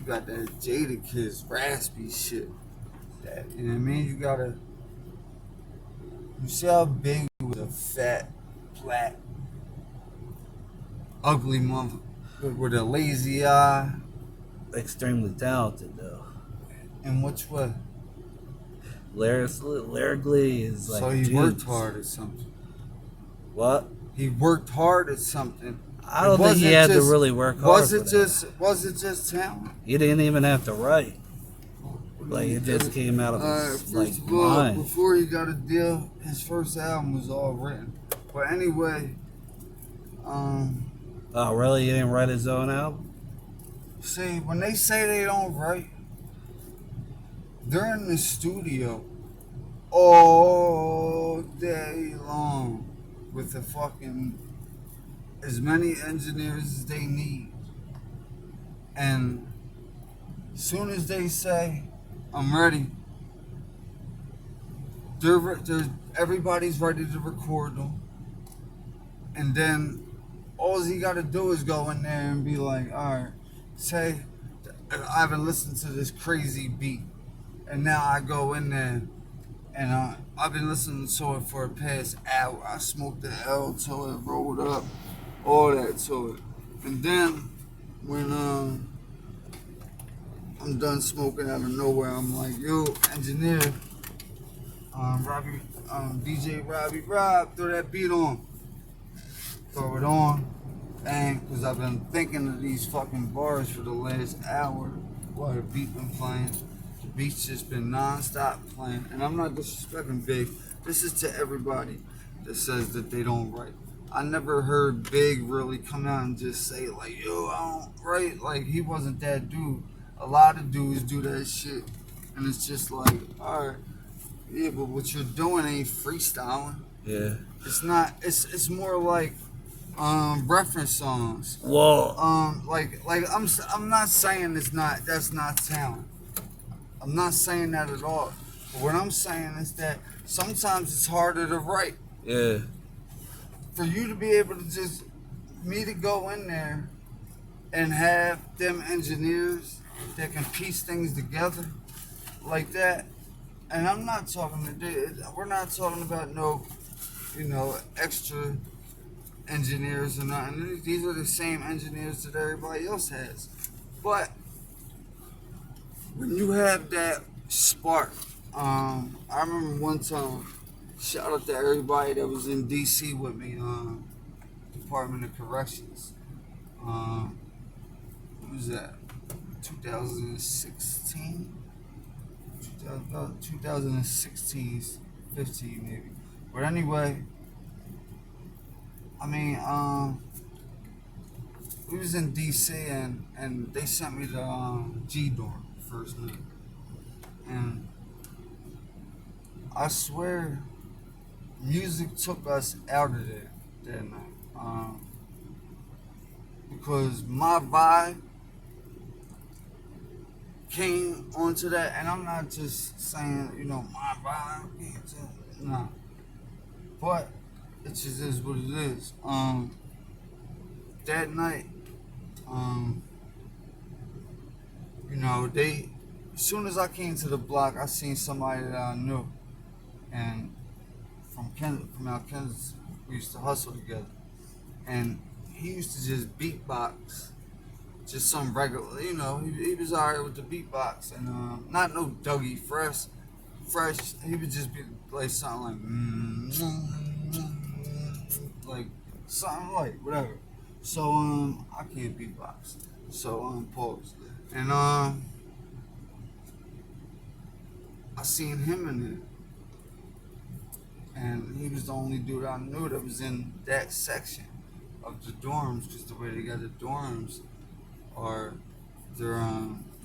you got that Jada Kiss raspy shit. That, you know what I mean? You see how big was a fat, flat, ugly mother with a lazy eye. Extremely talented though. In which way? Lyrically is like So he juice. worked hard at something. What? He worked hard at something. I don't think he had to really work hard for that. Was it just talent? He didn't even have to write. Like it just came out of his first of all, mind. before he got a deal, his first album was all written. But anyway, Oh really? He didn't write his own album? see, when they say they don't write, they're in the studio all day long with the fucking as many engineers as they need. And soon as they say, I'm ready, everybody's ready to record them. And then all he got to do is go in there and be like, all right, say, I haven't listened to this crazy beat. And now I go in there and I've been listening to it for the past hour. I smoked the L to it, rolled up, all that to it. And then when I'm done smoking out of nowhere, I'm like, yo, engineer, DJ Rob, throw that beat on. Throw it on. Bang, because I've been thinking of these fucking bars for the last hour while the beat been playing. The beat's just been non-stop playing. And I'm not disrespecting Big. This is to everybody that says that they don't write. I never heard Big really come out and just say, like, yo, I don't write. Like, he wasn't that dude. A lot of dudes do that shit. And it's just like, alright, yeah, but what you're doing ain't freestyling. Yeah. It's not, it's more like reference songs. Whoa. I'm not saying that's not talent. I'm not saying that at all. But what I'm saying is that sometimes it's harder to write. Yeah. For you to be able to just me to go in there and have them engineers that can piece things together like that. And I'm not talking we're not talking about no, extra engineers or nothing. These are the same engineers that everybody else has. But when you have that spark, I remember one time, shout out to everybody that was in DC with me, Department of Corrections. What was that? 2016? 2016, 15 maybe. But anyway, I mean, we was in DC and they sent me to G dorm first night, and I swear, music took us out of there that night, because my vibe came onto that, and I'm not just saying, my vibe came to, nah, but it just is what it is. That night, as soon as I came to the block, I seen somebody that I knew, and from out Kansas, we used to hustle together, and he used to just beatbox, just some regular, he was alright with the beatbox, and not no Dougie Fresh, he would just be like something like something like whatever. So I can't beatbox, so pause, and I seen him in there. And he was the only dude I knew that was in that section of the dorms, because the way they got the dorms are, they're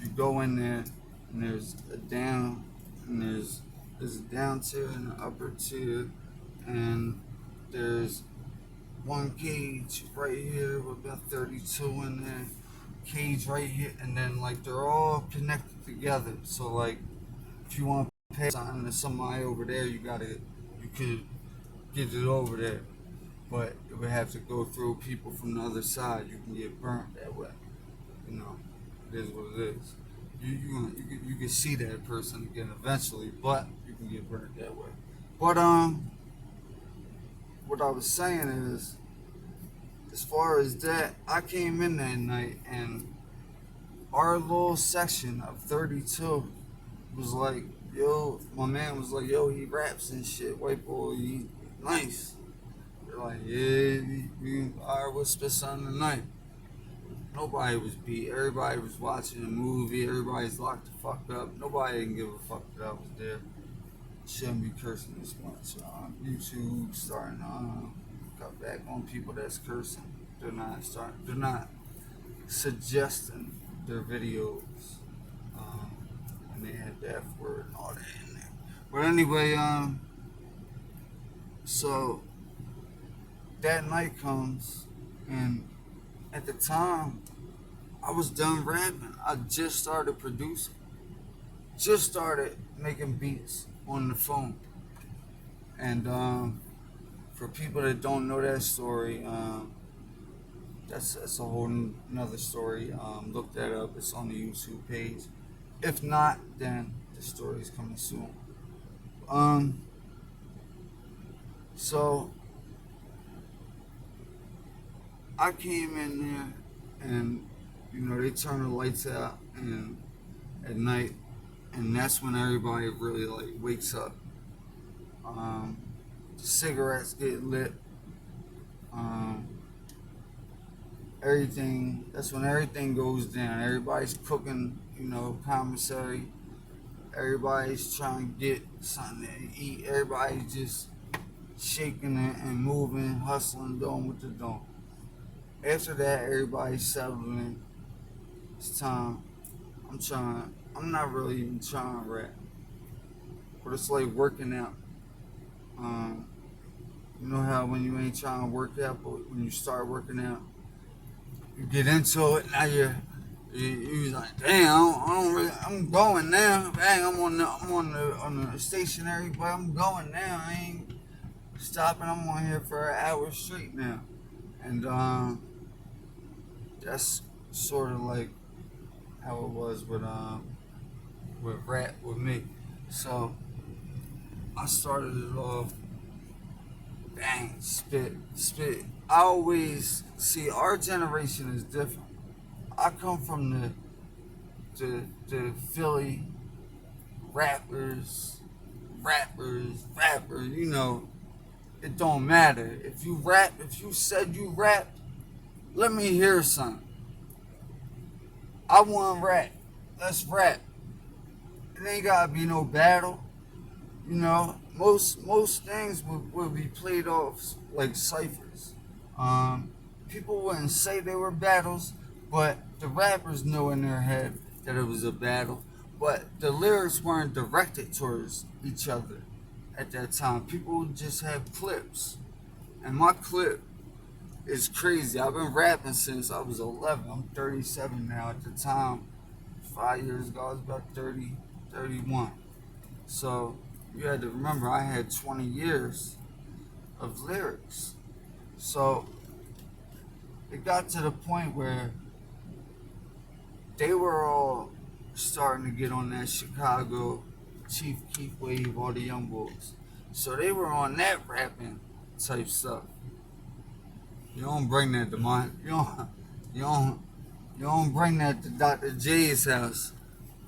you go in there and there's a down and there's a down tier and an upper tier, and there's one cage right here with about 32 in there, cage right here, and then like they're all connected together. So like if you want to pay something to somebody over there, you could get it over there, but it would have to go through people from the other side. You can get burnt that way. It is what it is. You can see that person again eventually, but you can get burnt that way. But what I was saying is, as far as that, I came in that night and our little section of 32 was like, yo, my man was like, yo, he raps and shit, white boy, he nice. They're like, yeah, alright, we'll spit something tonight. Nobody was beat. Everybody was watching a movie. Everybody's locked the fuck up. Nobody didn't give a fuck that I was there. Shouldn't be cursing this much. YouTube starting to cut back on people that's cursing. They're not suggesting their videos. And they had the F word and all that in there. But anyway, so that night comes, and at the time, I was done rapping. I just started producing. Just started making beats on the phone. And for people that don't know that story, that's a whole another story. Look that up. It's on the YouTube page. If not, then the story's coming soon. So I came in there, and they turn the lights out and at night, and that's when everybody really like wakes up. The cigarettes get lit. Everything. That's when everything goes down. Everybody's cooking, commissary. Everybody's trying to get something to eat. Everybody's just shaking it and moving, hustling, doing what they're doing. After that, everybody's settling. It's time. I'm not really even trying to rap, but it's like working out. You know how when you ain't trying to work out, but when you start working out, you get into it. Now you're like, damn, I don't really, I'm going now. Bang, I'm on the stationary, but I'm going now. I ain't stopping. I'm on here for an hour straight now, and that's sort of like how it was with rap with me. So I started it off, bang, spit. I always see our generation is different. I come from the Philly rappers. It don't matter. If you rap, if you said you rap, let me hear something. I want rap. Let's rap. It ain't gotta be no battle. Most things will be played off like ciphers. People wouldn't say they were battles, but the rappers know in their head that it was a battle. But the lyrics weren't directed towards each other at that time. People just had clips, and my clip is crazy. I've been rapping since I was 11. I'm 37 now. At the time, 5 years ago, I was about 30, 31. So you had to remember, I had 20 years of lyrics. So it got to the point where they were all starting to get on that Chicago Chief Keef wave, all the young boys. So they were on that rapping type stuff. You don't bring that to mine. You don't bring that to Dr. J's house.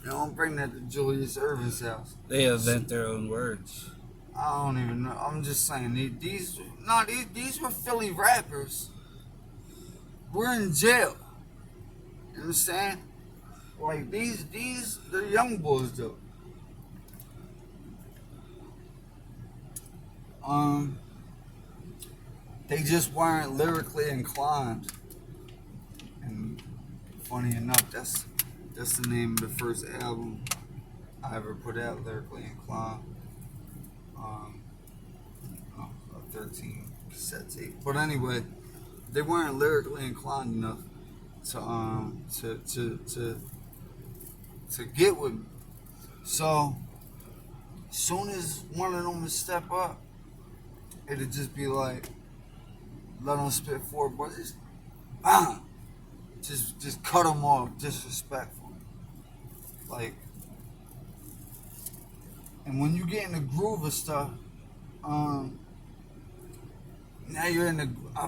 You don't bring that to Julius Irvin's house. They invent their own words. I don't even know. I'm just saying these were Philly rappers. We're in jail. You understand? Like they're young boys though. They just weren't lyrically inclined. And funny enough, that's the name of the first album I ever put out, Lyrically Inclined. A 13 cassette tape. But anyway, they weren't lyrically inclined enough to get with me. So as soon as one of them would step up, it'd just be like, let them spit 4 bars, just cut them off, disrespectful. Like, and when you get in the groove of stuff, now you're in the. I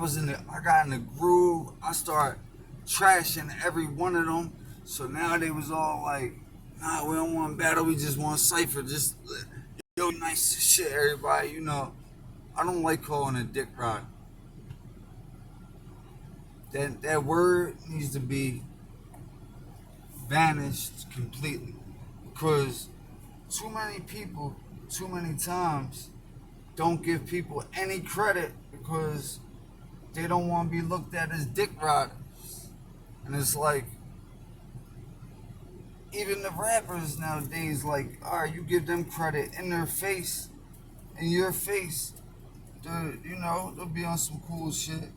got in the groove. I start trashing every one of them. So now they was all like, nah, we don't want battle. We just want cipher. Just yo, nice shit, everybody. You know, I don't like calling a dick rod. That word needs to be vanished completely because too many people, too many times, don't give people any credit because they don't want to be looked at as dick riders. And it's like, even the rappers nowadays, like, all right, you give them credit in their face, in your face, they'll be on some cool shit.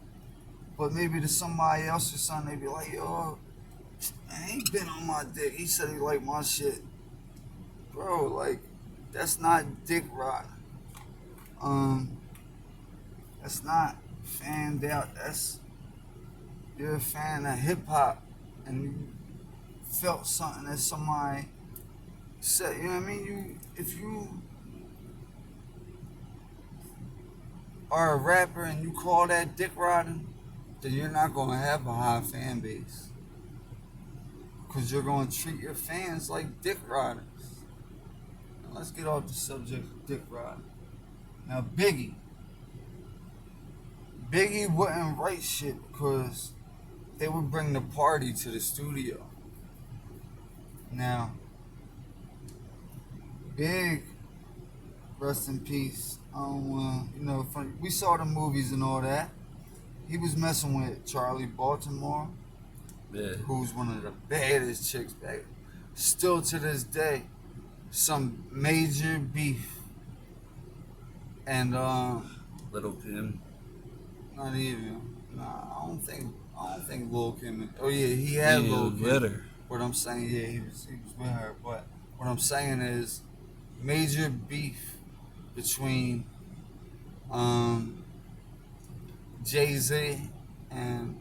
But maybe to somebody else or something, they be like, yo, man, he been on my dick. He said he liked my shit. Bro, like, that's not dick riding. That's not fanned out. You're a fan of hip hop and you felt something that somebody said. You know what I mean? If you are a rapper and you call that dick riding, then you're not gonna have a high fan base because you're gonna treat your fans like dick riders. Now let's get off the subject of dick riding. Now Biggie wouldn't write shit because they would bring the party to the studio. Now, Big, rest in peace. We saw the movies and all that. He was messing with Charlie Baltimore, Yeah. who's one of the baddest chicks back. Still to this day, some major beef. And Little Kim. not even. Nah, I don't think Lil Kim. Oh yeah, he had Lil Kim. With her. What I'm saying, yeah, he was with her. But what I'm saying is, major beef between Jay-Z and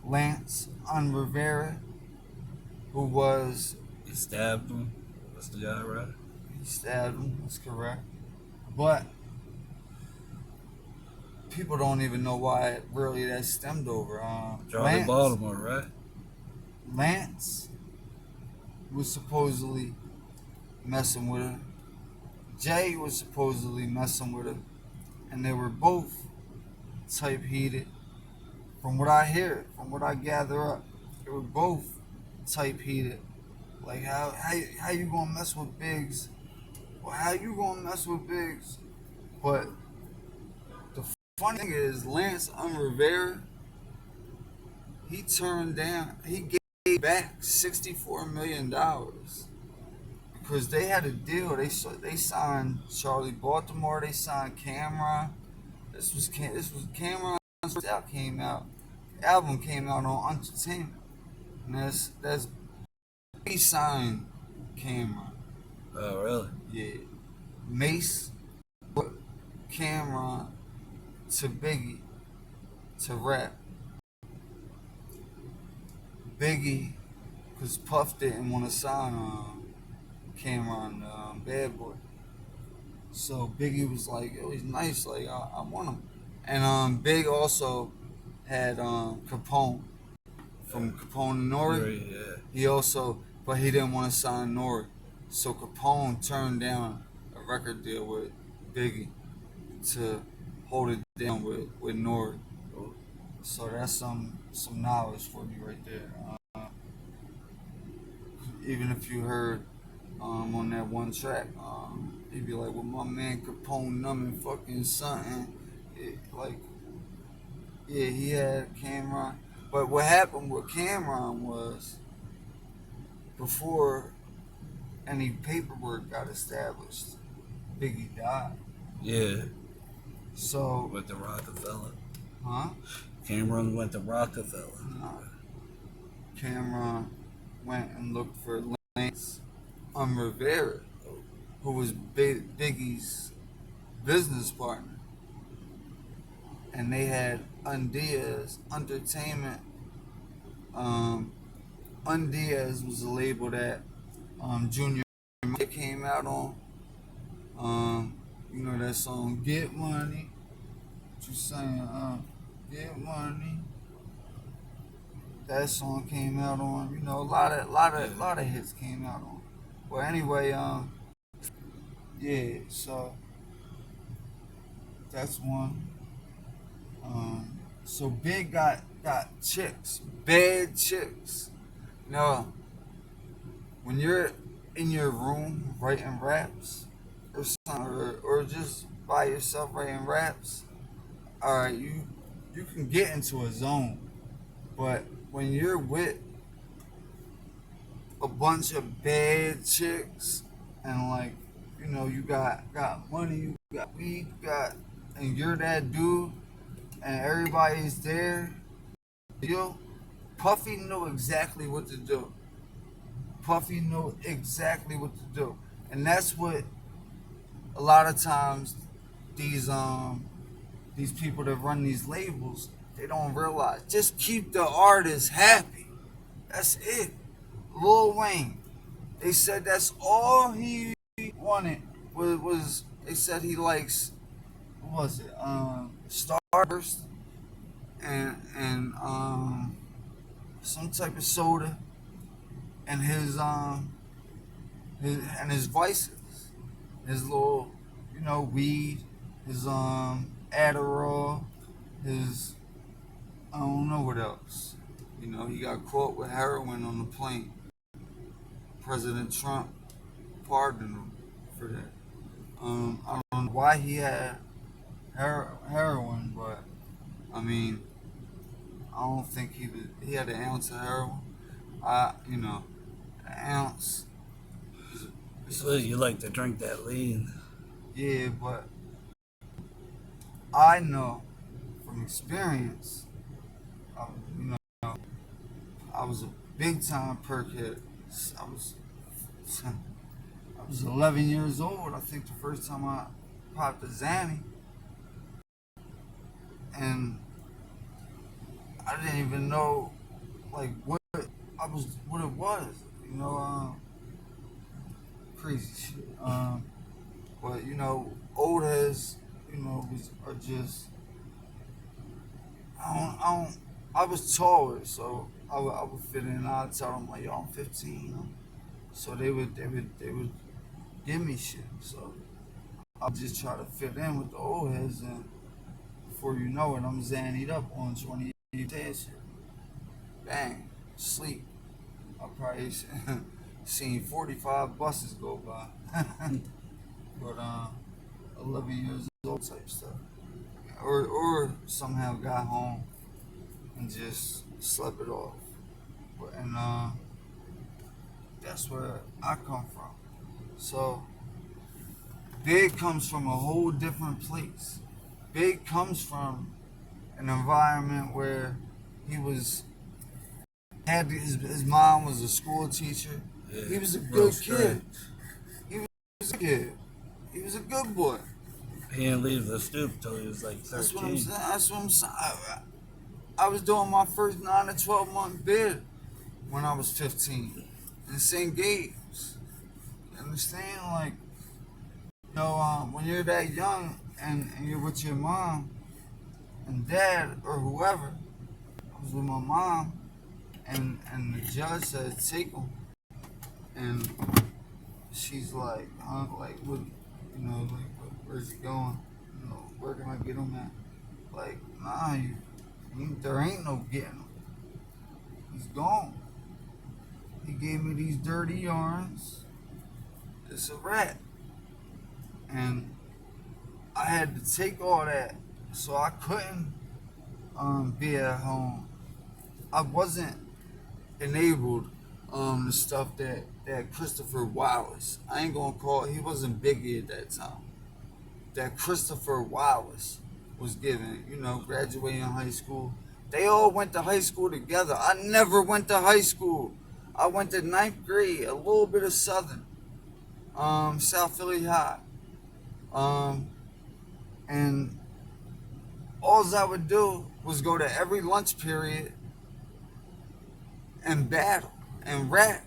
Lance on Rivera, who was He stabbed him. That's the guy, right? he stabbed him. That's correct. But people don't even know why really that stemmed over. Charlie Baltimore, right? Lance was supposedly messing with her. Jay was supposedly messing with her, and they were both type heated. From what I hear, from what I gather up, they were both type heated. Like how you gonna mess with Biggs? Well, how you gonna mess with Biggs? But the funny thing is, Lance Rivera, he gave back $64 million because they had a deal. They signed Charlie Baltimore. They signed Cameron. This was Cameron's first album came out on Entertainment, and that's he signed Cameron. Oh, really? Yeah, Mace put Cameron to Biggie to rap. Biggie, because Puff didn't want to sign Cameron, Bad Boy. So Biggie was like, "Yo, he's nice. Like I want him." And Big also had Capone from Capone and Nori. Yeah. He also, but he didn't want to sign Nori, so Capone turned down a record deal with Biggie to hold it down with Nori. So that's some knowledge for you right there. Even if you heard on that one track, he'd be like, "Well, my man Capone numbing fucking something." Yeah, he had Cameron. But what happened with Cameron was before any paperwork got established, Biggie died. Yeah. So With the Rockefeller. huh? Cameron went to Rockefeller. No. Cameron went and looked for Lance Rivera, who was Biggie's business partner, and they had Undia's Entertainment Undiaz was a label that Junior came out on. You know that song "Get Money." What you saying? Get money. That song came out on. You know, a lot of hits came out on. Well, anyway, yeah. So that's one. So Big got chicks, bad chicks. You know, when you're in your room writing raps or something, or just by yourself writing raps, all right, you can get into a zone. But when you're with a bunch of bad chicks and like, you know, you got money, you got weed, you got, and you're that dude, and everybody's there, you Puffy knew exactly what to do. Puffy knew exactly what to do, and that's what a lot of times these these people that run these labels, they don't realize. Just keep the artist happy. That's it. Lil Wayne, they said that's all he wanted was they said he likes, what was it, Starburst and some type of soda and his vices, his little, you know, weed, his Adderall, his, I don't know what else. You know, he got caught with heroin on the plane. President Trump pardoned him for that. I don't know why he had heroin, but I mean, I don't think he had an ounce of heroin. You know, an ounce. So you like to drink that lean. Yeah, but I know from experience, you know, I was a big time perk head. I was I was 11 years old. I think the first time I popped a Zanny, and I didn't even know like what it was. You know, crazy shit. But you know, old heads, you know, are just I don't. I was taller, so I would fit in. I'd tell them like, yo, I'm 15. You know? So they would give me shit. So I'll just try to fit in with the old heads, and before you know it, I'm zannied up on 20 shit. Bang, sleep. I probably seen 45 buses go by. But 11 years old type stuff. Or somehow got home and just slept it off. And that's where I come from. So Big comes from a whole different place. Big comes from an environment where he was had his mom was a school teacher. Yeah, He was a real good straight. kid. He was a kid. He was a good boy. He didn't leave the stoop till he was like That's what I'm 13. saying. That's what I'm saying. I was doing my first 9 to 12 month bid when I was 15 in St. Gabe's. You understand? Like, you know, when you're that young and you're with your mom and dad or whoever, I was with my mom, and the judge said take him, and she's like, huh, like what, you know, like where's he going? You know, where can I get him at? Like, nah, there ain't no getting him. He's gone. He gave me these dirty yarns. It's a rat, and I had to take all that, so I couldn't be at home. I wasn't enabled the stuff that Christopher Wallace. I ain't gonna call it, he wasn't Biggie at that time. That Christopher Wallace was giving, you know, graduating high school. They all went to high school together. I never went to high school. I went to ninth grade, a little bit of Southern, South Philly High. Um, and all I would do was go to every lunch period and battle And rap,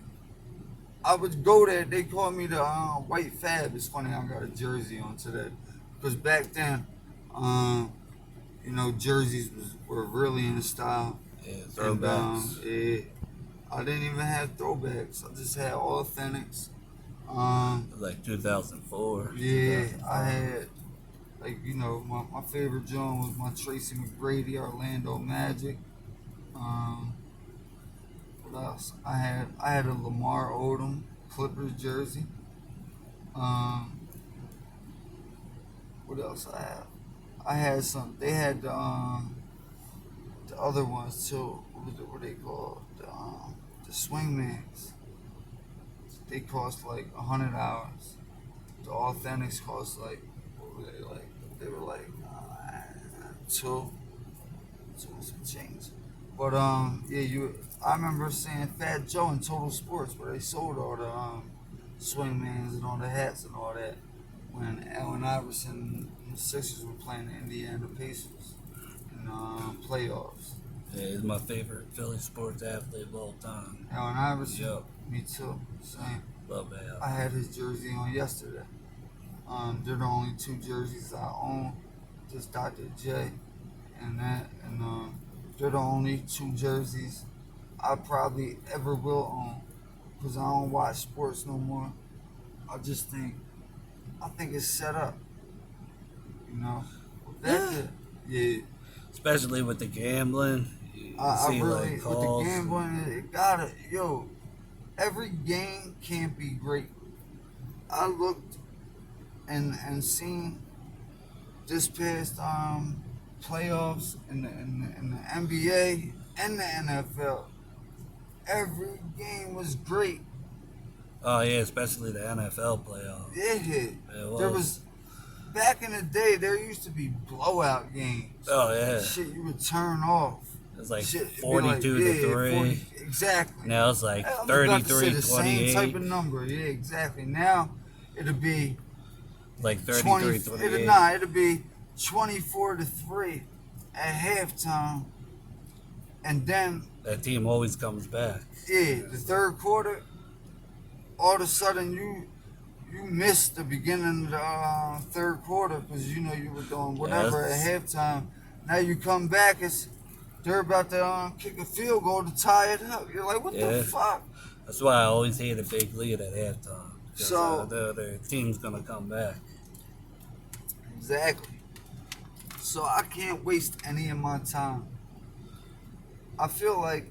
I would go there. They called me the White Fab. It's funny I got a jersey on today, because back then, um, jerseys were really in style. Yeah, And throwbacks. yeah, I didn't even have throwbacks. I just had authentics. Um, Like 2004, yeah, I 2005. had my favorite joint was my Tracy McGrady Orlando Magic. Um, what else? I had a Lamar Odom Clippers jersey. Um, what else I have? I had some. They had the other ones too. What they called? The swingmans. They cost like $100. The authentics cost like, what were they like? They were like two, two and some change. But yeah, I remember seeing Fat Joe in Total Sports where they sold all the swingmans and all the hats and all that when Allen Iverson and the Sixers were playing the Indiana Pacers in playoffs. Yeah, he's my favorite Philly sports athlete of all time. Allen Iverson, Yup, me too, same. love that. I had his jersey on yesterday. They're the only two jerseys I own, just Dr. J and that, and they're the only two jerseys I probably ever will own, because I don't watch sports no more. I think it's set up, you know. That Yeah. could, yeah. Especially with the gambling. You I see really, like with the calls. gambling, it gotta, yo, every game can't be great. I looked and seen this past playoffs in the NBA and the NFL. Every game was great. Oh yeah, especially the NFL playoffs. Yeah, It there was. was back in the day. There used to be blowout games. Oh yeah. Shit, you would turn off. It's like Shit, it'd be 42 to 3. 40, exactly. Now it's like I'm about to say 33 the same type 28. of number. Yeah, exactly. Now it'll be Like 20. 33 28. It'll be 24-3 at halftime, and then That team always comes back. yeah, the third quarter, all of a sudden you missed the beginning of the third quarter because you were doing whatever Yes. at halftime. Now you come back, they're about to kick a field goal to tie it up. You're like, what Yeah. the fuck? That's why I always hate a big lead at halftime. Because So the other team's going to come back. exactly. So I can't waste any of my time. I feel like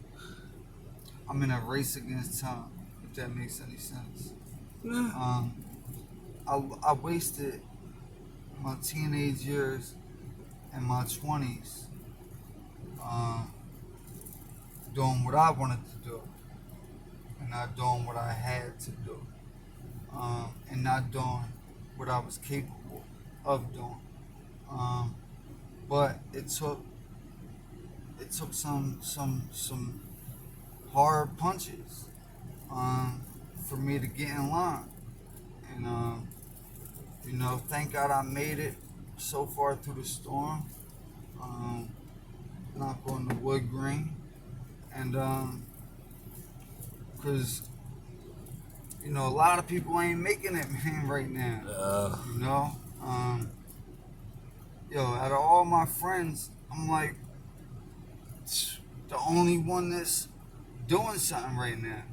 I'm in a race against time, if that makes any sense. Um, I wasted my teenage years and my 20s doing what I wanted to do and not doing what I had to do, and not doing what I was capable of doing. But it took some hard punches for me to get in line, and thank God I made it so far through the storm. Knock on the wood grain, and because a lot of people ain't making it, man, right now. You know, out of all my friends, I'm like the only one that's doing something right now.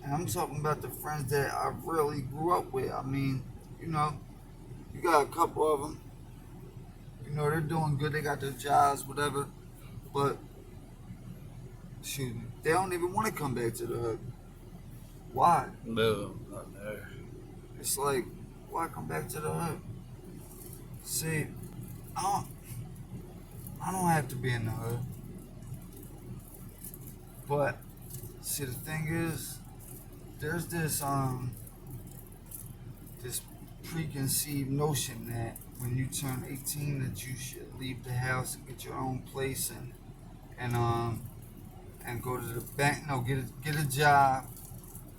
And I'm talking about the friends that I really grew up with. I mean, you got a couple of them. They're doing good. They got their jobs, whatever. But, shoot, they don't even want to come back to the hood. Why? No, not there. It's like, why come back to the hood? See, I don't have to be in the hood. But, see, the thing is, there's this preconceived notion that when you turn 18 that you should leave the house and get your own place and go to the bank, get a job,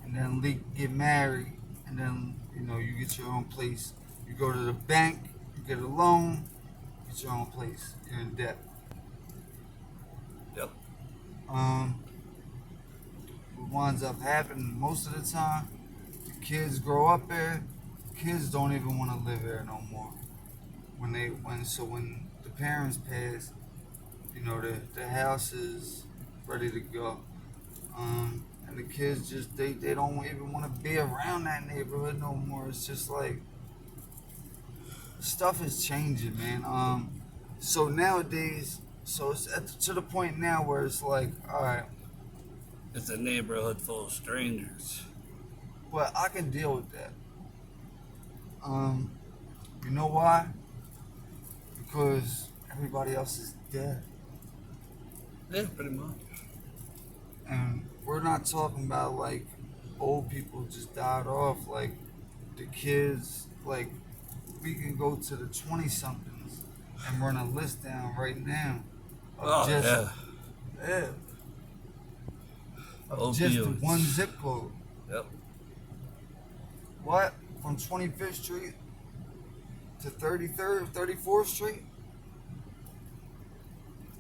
and then get married, and then you get your own place. You go to the bank, you get a loan, get your own place. You're in debt. what winds up happening most of the time, the kids grow up there. Kids don't even want to live there no more. When the parents pass, the house is ready to go. And the kids just they don't even want to be around that neighborhood no more. It's just like stuff is changing, man. So nowadays, it's to the point now where it's like, all right, It's a neighborhood full of strangers. but I can deal with that. You know why? Because everybody else is dead, Yeah, pretty much. and we're not talking about like old people just died off. Like the kids, like we can go to the 20 somethings and run a list down right now of Oh, just yeah. yeah, of Opioids. just the one zip code. Yep. What? From 25th Street to 33rd, 34th Street?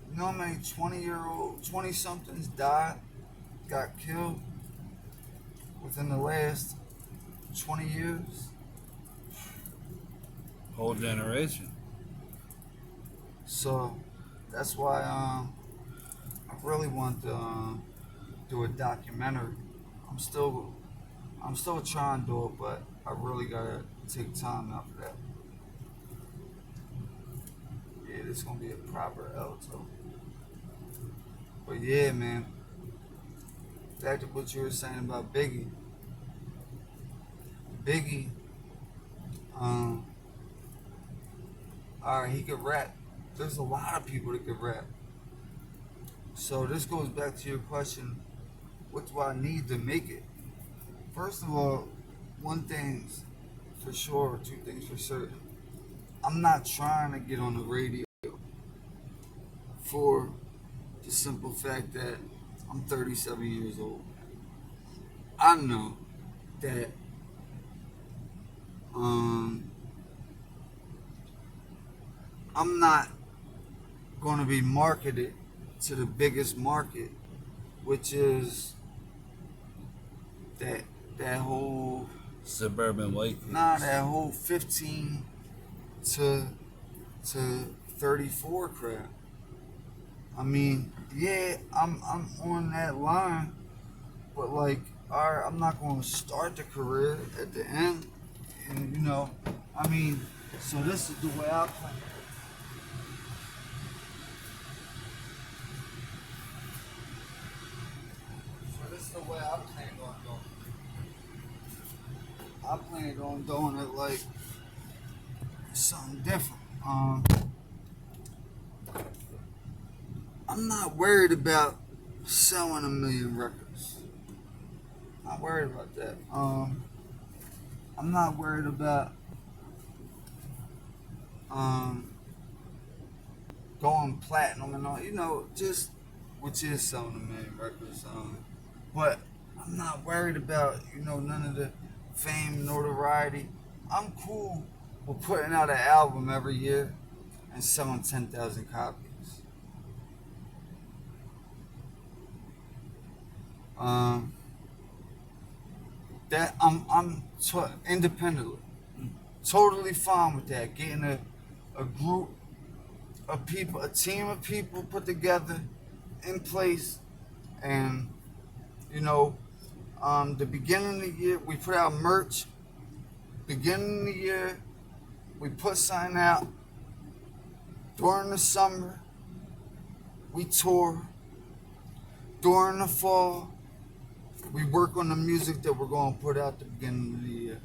You know how many 20 somethings died, got killed within the last 20 years? Whole generation. So that's why I really want to do a documentary. I'm still trying to do it, but I really gotta take time out for that. Yeah, this is gonna be a proper L too. But yeah, man. Back to what you were saying about Biggie. Biggie, alright, he could rap. There's a lot of people that could rap. So this goes back to your question, what do I need to make it? First of all, one thing's for sure, two things for certain. I'm not trying to get on the radio for the simple fact that I'm 37 years old. I know that I'm not going to be marketed to the biggest market, which is that whole Suburban white kids. that whole 15 to 34 crap. I mean, yeah, I'm on that line, but like, all right, I'm not going to start the career at the end, and I mean, so this is the way I plan. So this is the way I plan on doing. I planned on doing it like something different. I'm not worried about selling 1,000,000 records. Not worried about that. I'm not worried about going platinum and all, just which is selling 1,000,000 records. But I'm not worried about none of the fame, notoriety. I'm cool with putting out an album every year and selling 10,000 copies. That independently, totally fine with that. Getting a group of people, a team of people put together in place, and the beginning of the year we put out merch. Beginning of the year we put something out. During the summer we tour. During the fall we work on the music that we're going to put out at the beginning of the year,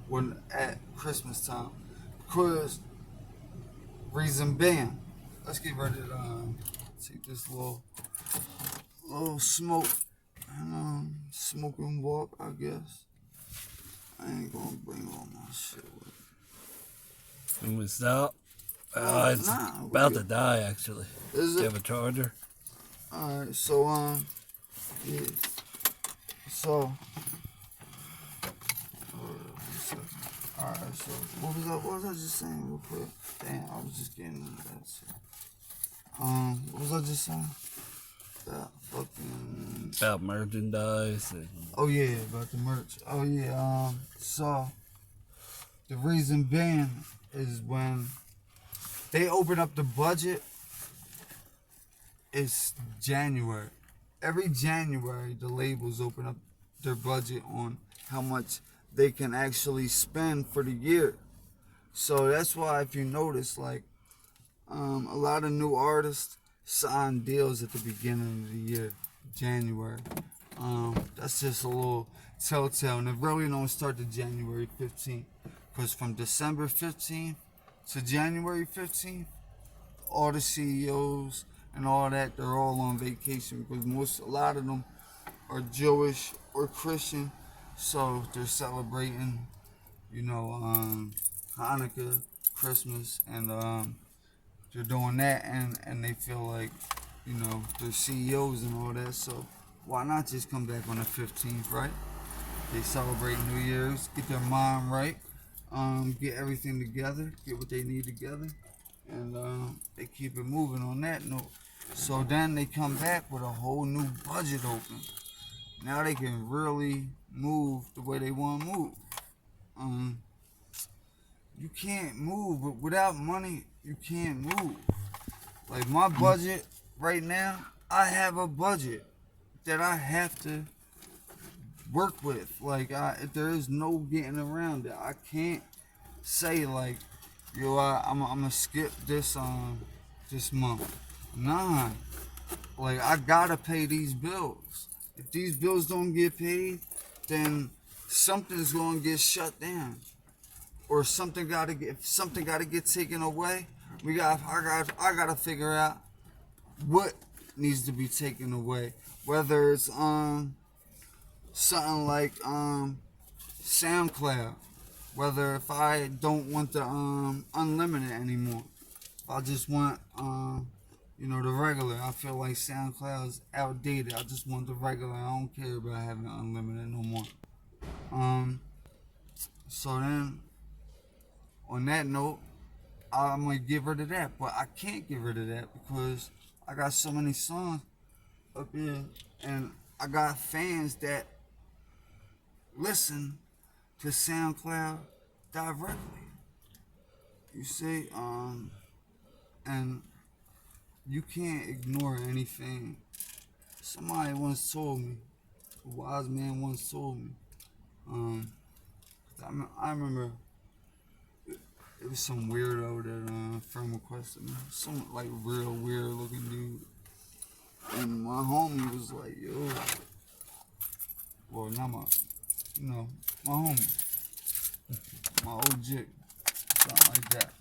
when at Christmas time. Because reason being, let's get ready to take this little smoke and smoking walk, I guess. I ain't gonna bring all my shit with me. You missed out. It's Nah, about to die, actually. Is Do you it? have a charger? Alright, so yeah. So alright, so what was I just saying real quick? Damn, I was just getting into that shit. What was I just saying? Fuck. About merchandise. Oh yeah, about the merch. Oh yeah. So the reason being is when they open up the budget, it's January. Every January, the labels open up their budget on how much they can actually spend for the year. So that's why, if you notice, like a lot of new artists sign deals at the beginning of the year, January. That's just a little telltale, and it really don't start to January 15th, because from December 15th to January 15th, all the CEOs and all that, they're all on vacation, because a lot of them are Jewish or Christian, so they're celebrating, Hanukkah, Christmas, and they're doing that, and they feel like, they're CEOs and all that, so why not just come back on the 15th, right? They celebrate New Year's, get their mind right, get everything together, get what they need together, and they keep it moving on that note. So then they come back with a whole new budget open. Now they can really move the way they want to move. You can't move, but without money, you can't move. Like my budget right now, I have a budget that I have to work with. Like there is no getting around it. I can't say like, I'm gonna skip this this month. Nah, like I gotta pay these bills. If these bills don't get paid, then something's gonna get shut down, or something gotta get taken away. I gotta figure out what needs to be taken away. Whether it's something like SoundCloud. Whether if I don't want the unlimited anymore, if I just want the regular. I feel like SoundCloud's outdated. I just want the regular. I don't care about having unlimited no more. So then, on that note, I'm gonna get rid of that, but I can't get rid of that because I got so many songs up here, and I got fans that listen to SoundCloud directly. You see, and you can't ignore anything. Somebody once told me, a wise man once told me, I remember it was some weirdo that friend requested me, some like real weird looking dude, and my homie was like, yo, well not my homie, my old jig, something like that.